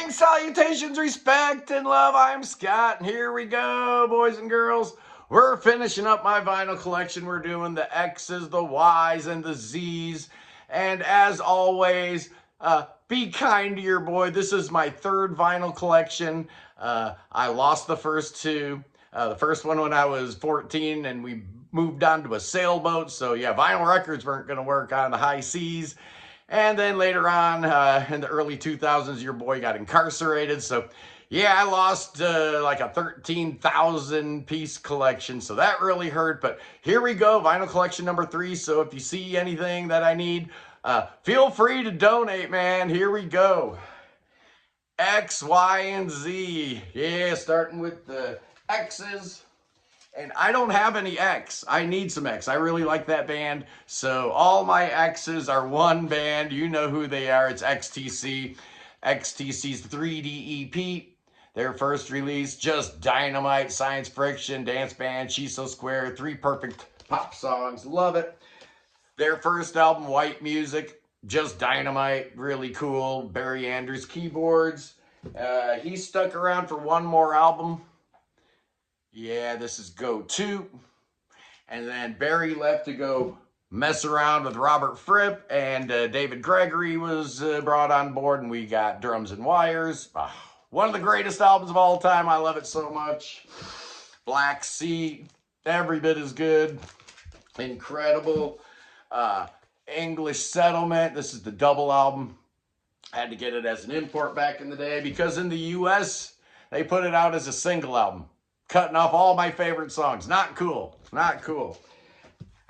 Greetings, salutations, respect, and love. I'm Scott, and here we go, boys and girls. We're finishing up my vinyl collection. We're doing the X's, the Y's, and the Z's. And as always, be kind to your boy. This is my third vinyl collection. I lost the first two. The first one when I was 14, and we moved on to a sailboat. So yeah, vinyl records weren't going to work on the high seas. And then later on, in the early 2000s, your boy got incarcerated. So yeah, I lost like a 13,000 piece collection. So that really hurt. But here we go, vinyl collection number 3. So if you see anything that I need, feel free to donate, man. Here we go. X, Y, and Z. Yeah, starting with the X's. And I don't have any X. I need some X. I really like that band. So all my X's are one band. You know who they are. It's XTC. XTC's 3D EP. Their first release, just dynamite, science friction, dance band, She's So Square. 3 perfect pop songs. Love it. Their first album, White Music, just dynamite, really cool. Barry Andrews keyboards. He stuck around for one more album. Yeah, this is Go 2. And then Barry left to go mess around with Robert Fripp, and David Gregory was brought on board, and we got Drums and Wires. One of the greatest albums of all time. I love it so much. Black Sea, every bit as good. Incredible. English Settlement. This is the double album. I had to get it as an import back in the day because in the US, they put it out as a single album. Cutting off all my favorite songs. Not cool. Not cool.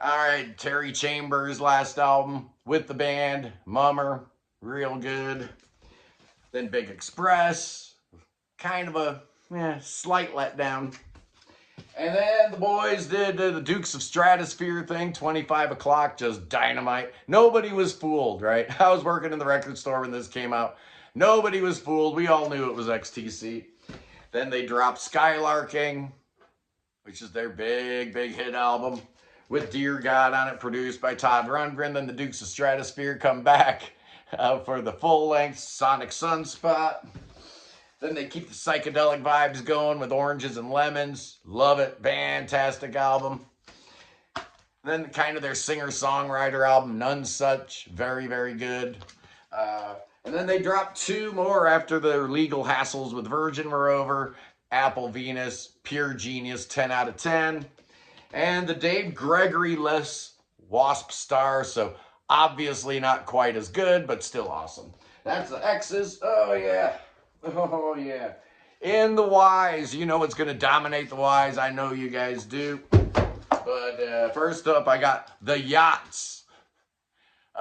All right, Terry Chambers' last album with the band. Mummer. Real good. Then Big Express. Kind of a slight letdown. And then the boys did the Dukes of Stratosphere thing. 25 o'clock. Just dynamite. Nobody was fooled, right? I was working in the record store when this came out. Nobody was fooled. We all knew it was XTC. Then they dropped Skylarking, which is their big hit album with Dear God on it, produced by Todd Rundgren. Then the Dukes of Stratosphere come back for the full-length Sonic Sunspot. Then they keep the psychedelic vibes going with Oranges and Lemons. Love it. Fantastic album. Then kind of their singer-songwriter album, None Such. Very good. And then they dropped 2 more after their legal hassles with Virgin were over. Apple Venus, Pure Genius, 10 out of 10. And the Dave Gregory-less Wasp Star, so obviously not quite as good, but still awesome. That's the X's. Oh, yeah. Oh, yeah. In the Y's, you know what's going to dominate the Y's. I know you guys do. But first up, I got the Yachts.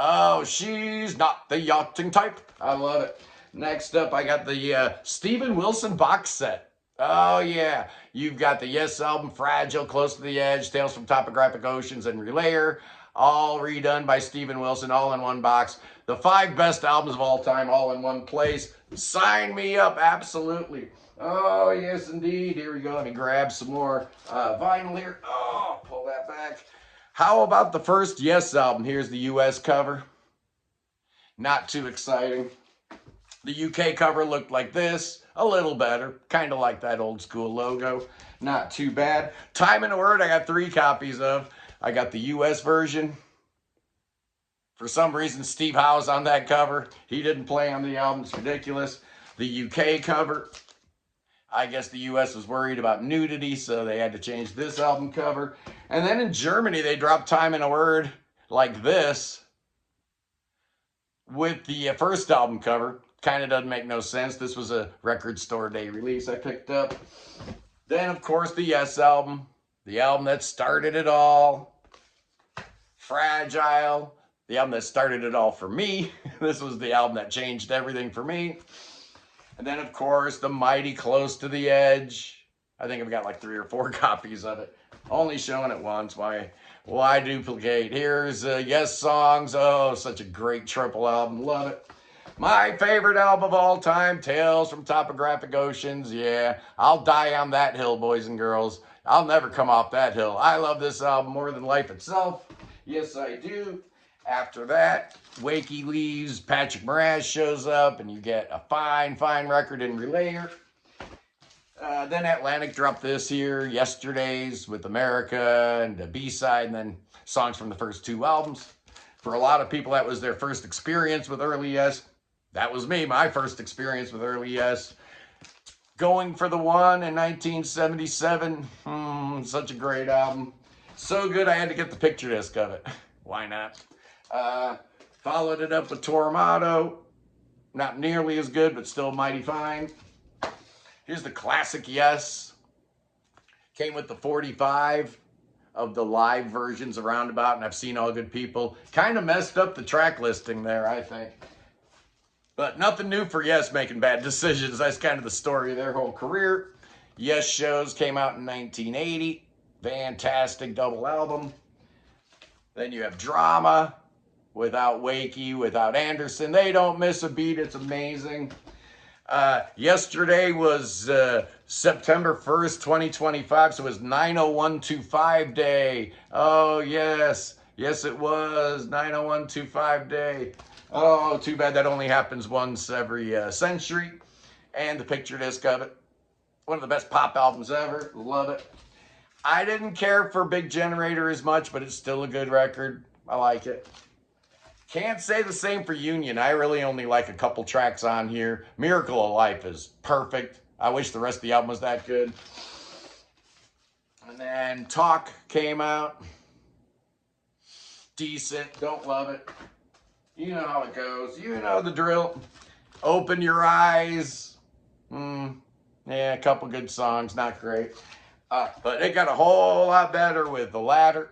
Oh, she's not the yachting type. I love it. Next up, I got the Steven Wilson box set. Oh, yeah. You've got the Yes album, Fragile, Close to the Edge, Tales from Topographic Oceans, and Relayer. All redone by Steven Wilson, all in one box. The 5 best albums of all time, all in one place. Sign me up, absolutely. Oh, yes, indeed. Here we go. Let me grab some more vinyl here. Oh, pull that back. How about the first Yes album? Here's the US cover. Not too exciting. The UK cover looked like this. A little better. Kind of like that old school logo. Not too bad. Time and a Word I got 3 copies of. I got the US version. For some reason, Steve Howe's on that cover. He didn't play on the album. It's ridiculous. The UK cover. I guess the US was worried about nudity, so they had to change this album cover. And then in Germany, they dropped Time and a Word like this with the first album cover. Kind of doesn't make no sense. This was a record store day release I picked up. Then, of course, the Yes album. The album that started it all. Fragile. The album that started it all for me. This was the album that changed everything for me. And then, of course, the mighty Close to the Edge. I think I've got like 3 or 4 copies of it. Only showing it once. Why duplicate? Here's Yes Songs. Oh, such a great triple album. Love it. My favorite album of all time, Tales from Topographic Oceans. Yeah, I'll die on that hill, boys and girls. I'll never come off that hill. I love this album more than life itself. Yes, I do. After that, Wakey leaves, Patrick Moraz shows up, and you get a fine, fine record in Relayer. Then Atlantic dropped this here, Yesterday's with America and a B-side, and then songs from the first 2 albums. For a lot of people, that was their first experience with early Yes. That was me, my first experience with early Yes. Going for the One in 1977, such a great album. So good I had to get the picture disc of it. Why not? Followed it up with Tormato. Not nearly as good, but still mighty fine. Here's the classic Yes. Came with the 45 of the live versions of Roundabout, and I've Seen All Good People. Kind of messed up the track listing there, I think. But nothing new for Yes making bad decisions. That's kind of the story of their whole career. Yes Shows came out in 1980. Fantastic double album. Then you have Drama without Wakey, without Anderson. They don't miss a beat. It's amazing. Yesterday was September 1st, 2025, so it was 90125 day. Oh, yes. Yes, it was 90125 day. Oh, too bad that only happens once every century. And the picture disc of it. One of the best pop albums ever. Love it. I didn't care for Big Generator as much, but it's still a good record. I like it. Can't say the same for Union. I really only like a couple tracks on here. Miracle of Life is perfect. I wish the rest of the album was that good. And then Talk came out. Decent. Don't love it. You know how it goes. You know the drill. Open Your Eyes. Yeah, a couple good songs. Not great. But it got a whole lot better with The Ladder.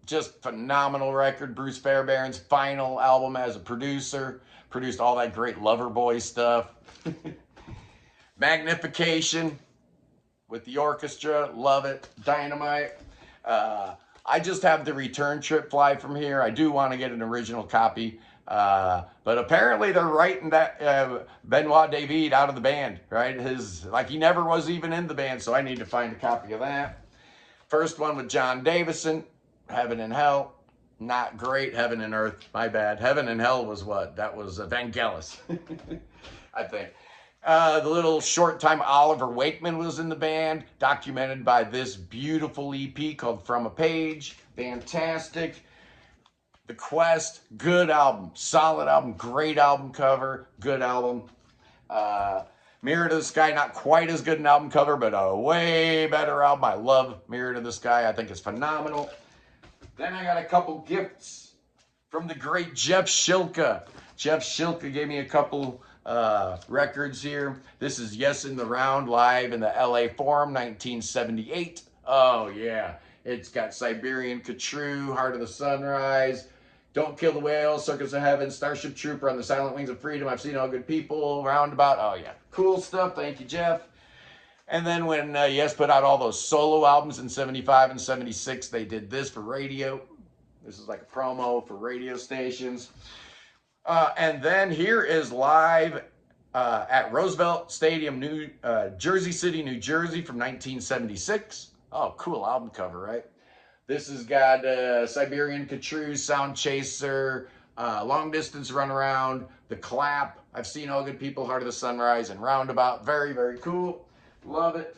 Just phenomenal record. Bruce Fairbairn's final album as a producer. Produced all that great Loverboy stuff. Magnification with the orchestra. Love it. Dynamite. I just have the return trip fly from here. I do want to get an original copy. But apparently they're writing that Benoit David out of the band, right? He never was even in the band, so I need to find a copy of that. First one with John Davison, Heaven and Hell. Not great. Heaven and Earth, my bad. Heaven and Hell was what? That was Vangelis, I think. The little short time Oliver Wakeman was in the band, documented by this beautiful EP called From a Page. Fantastic. The Quest, good album, solid album, great album cover, good album. Mirror to the Sky, not quite as good an album cover, but a way better album. I love Mirror to the Sky. I think it's phenomenal. Then I got a couple gifts from the great Jeff Schilke. Jeff Schilke gave me a couple records here. This is Yes in the Round live in the LA Forum, 1978. Oh, yeah. It's got Siberian Khatru, Heart of the Sunrise, Don't Kill the Whale, Circus of Heaven, Starship Trooper, On the Silent Wings of Freedom, I've Seen All Good People, Roundabout. Oh, yeah. Cool stuff. Thank you, Jeff. And then when Yes put out all those solo albums in 75 and 76, they did this for radio. This is like a promo for radio stations. And then here is live at Roosevelt Stadium, Jersey City, New Jersey from 1976. Oh, cool album cover, right? This has got Siberian Khatru, Sound Chaser, Long Distance Runaround, The Clap, I've Seen All Good People, Heart of the Sunrise, and Roundabout. Very, very cool. Love it.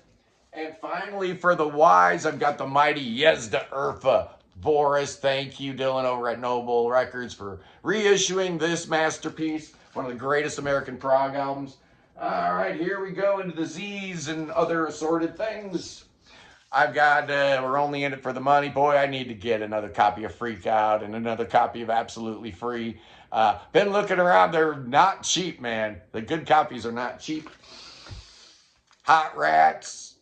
And finally, for the Wise, I've got the mighty Yezda Urfa. Boris, thank you, Dylan, over at Noble Records for reissuing this masterpiece, one of the greatest American prog albums. All right, here we go into the Z's and other assorted things. I've got, We're Only in It for the Money. Boy, I need to get another copy of Freak Out and another copy of Absolutely Free. Been looking around. They're not cheap, man. The good copies are not cheap. Hot Rats.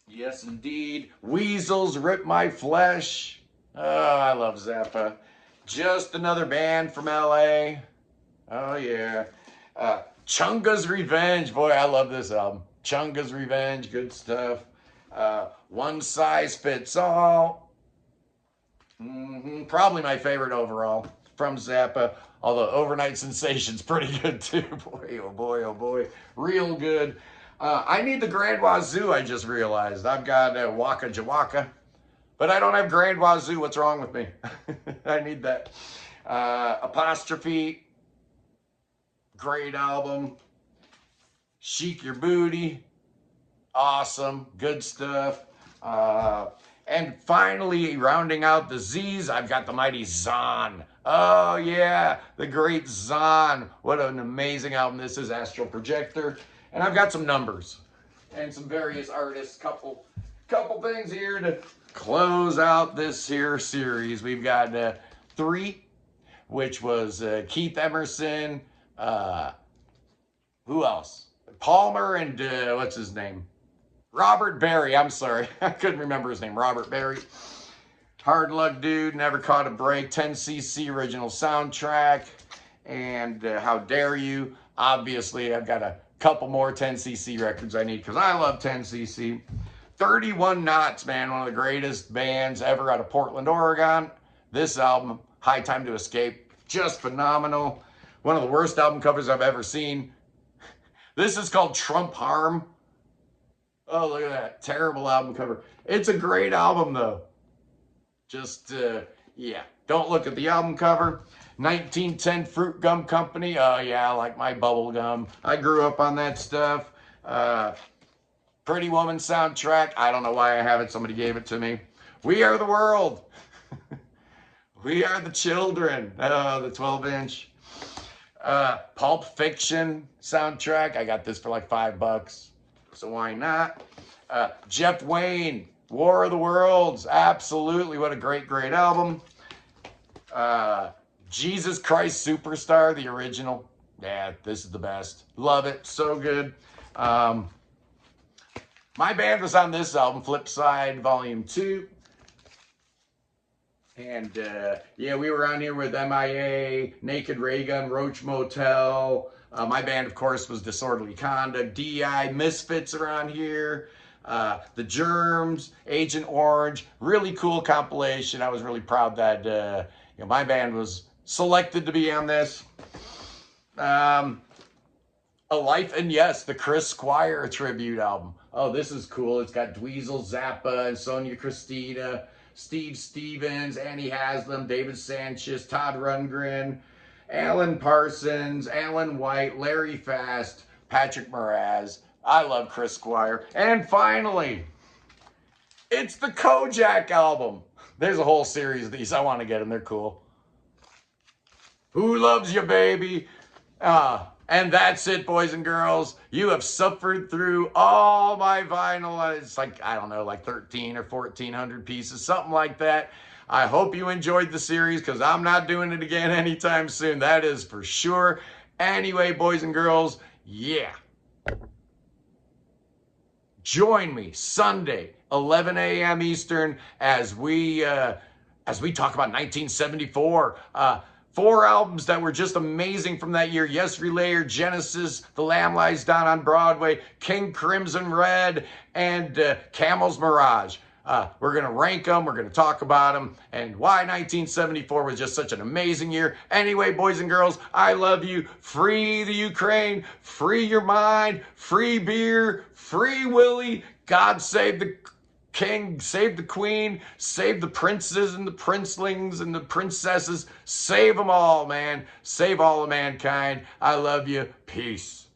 Yes, indeed. Weasels, Rip My Flesh. Oh, I love Zappa. Just Another Band from LA. Oh, yeah. Chunga's Revenge. Boy, I love this album. Chunga's Revenge. Good stuff. One Size Fits All. Probably my favorite overall from Zappa. Although Overnight Sensation's pretty good too. Boy, oh boy, oh boy. Real good. I need the Grand Wazoo, I just realized. I've got Waka Jawaka, but I don't have Grand Wazoo. What's wrong with me? I need that. Apostrophe, great album. Chic Your Booty, awesome, good stuff. And finally, rounding out the Z's, I've got the mighty Zon. Oh yeah, the great Zon. What an amazing album this is, Astral Projector. And I've got some numbers and some various artists, couple things here to close out this here series. We've got 3, which was Keith Emerson, who else? Palmer and what's his name? Robert Berry. I'm sorry. I couldn't remember his name. Robert Berry. Hard Luck Dude, Never Caught a Break, 10cc original soundtrack, and How Dare You. Obviously, I've got a couple more 10cc records I need because I love 10cc. 31 Knots, man, one of the greatest bands ever out of Portland, Oregon. This album, High Time to Escape, just phenomenal. One of the worst album covers I've ever seen. This is called Trump Harm. Oh, look at that. Terrible album cover. It's a great album, though. Just, yeah. Don't look at the album cover. 1910 Fruit Gum Company. Oh, yeah, I like my bubble gum. I grew up on that stuff. Pretty Woman soundtrack. I don't know why I have it. Somebody gave it to me. We Are the World. We Are the Children. Oh, the 12-inch. Pulp Fiction soundtrack. I got this for like $5, so why not? Jeff Wayne, War of the Worlds. Absolutely, what a great album. Jesus Christ Superstar, the original. Yeah, this is the best. Love it, so good. My band was on this album, Flipside Volume 2. And yeah, we were on here with MIA, Naked Raygun, Roach Motel. My band, of course, was Disorderly Conduct. DI, Misfits are on here. The Germs, Agent Orange. Really cool compilation. I was really proud that you know, my band was selected to be on this. A Life and Yes, the Chris Squire tribute album. Oh, this is cool. It's got Dweezil, Zappa, and Sonia Christina, Steve Stevens, Annie Haslam, David Sanchez, Todd Rundgren, Alan Parsons, Alan White, Larry Fast, Patrick Moraz. I love Chris Squire. And finally, it's the Kojak album. There's a whole series of these. I want to get them. They're cool. Who Loves You, Baby? And that's it, boys and girls. You have suffered through all my vinyl. It's like, I don't know, like 13 or 1,400 pieces, something like that. I hope you enjoyed the series because I'm not doing it again anytime soon. That is for sure. Anyway, boys and girls, yeah. Join me Sunday, 11 a.m. Eastern, as we talk about 1974. 4 albums that were just amazing from that year. Yes, Relayer, Genesis, The Lamb Lies Down on Broadway, King Crimson Red, and Camel's Mirage. We're going to rank them. We're going to talk about them and why 1974 was just such an amazing year. Anyway, boys and girls, I love you. Free the Ukraine. Free your mind. Free beer. Free Willie. God save the King, save the Queen, save the princes and the princelings and the princesses. Save them all, man. Save all of mankind. I love you. Peace.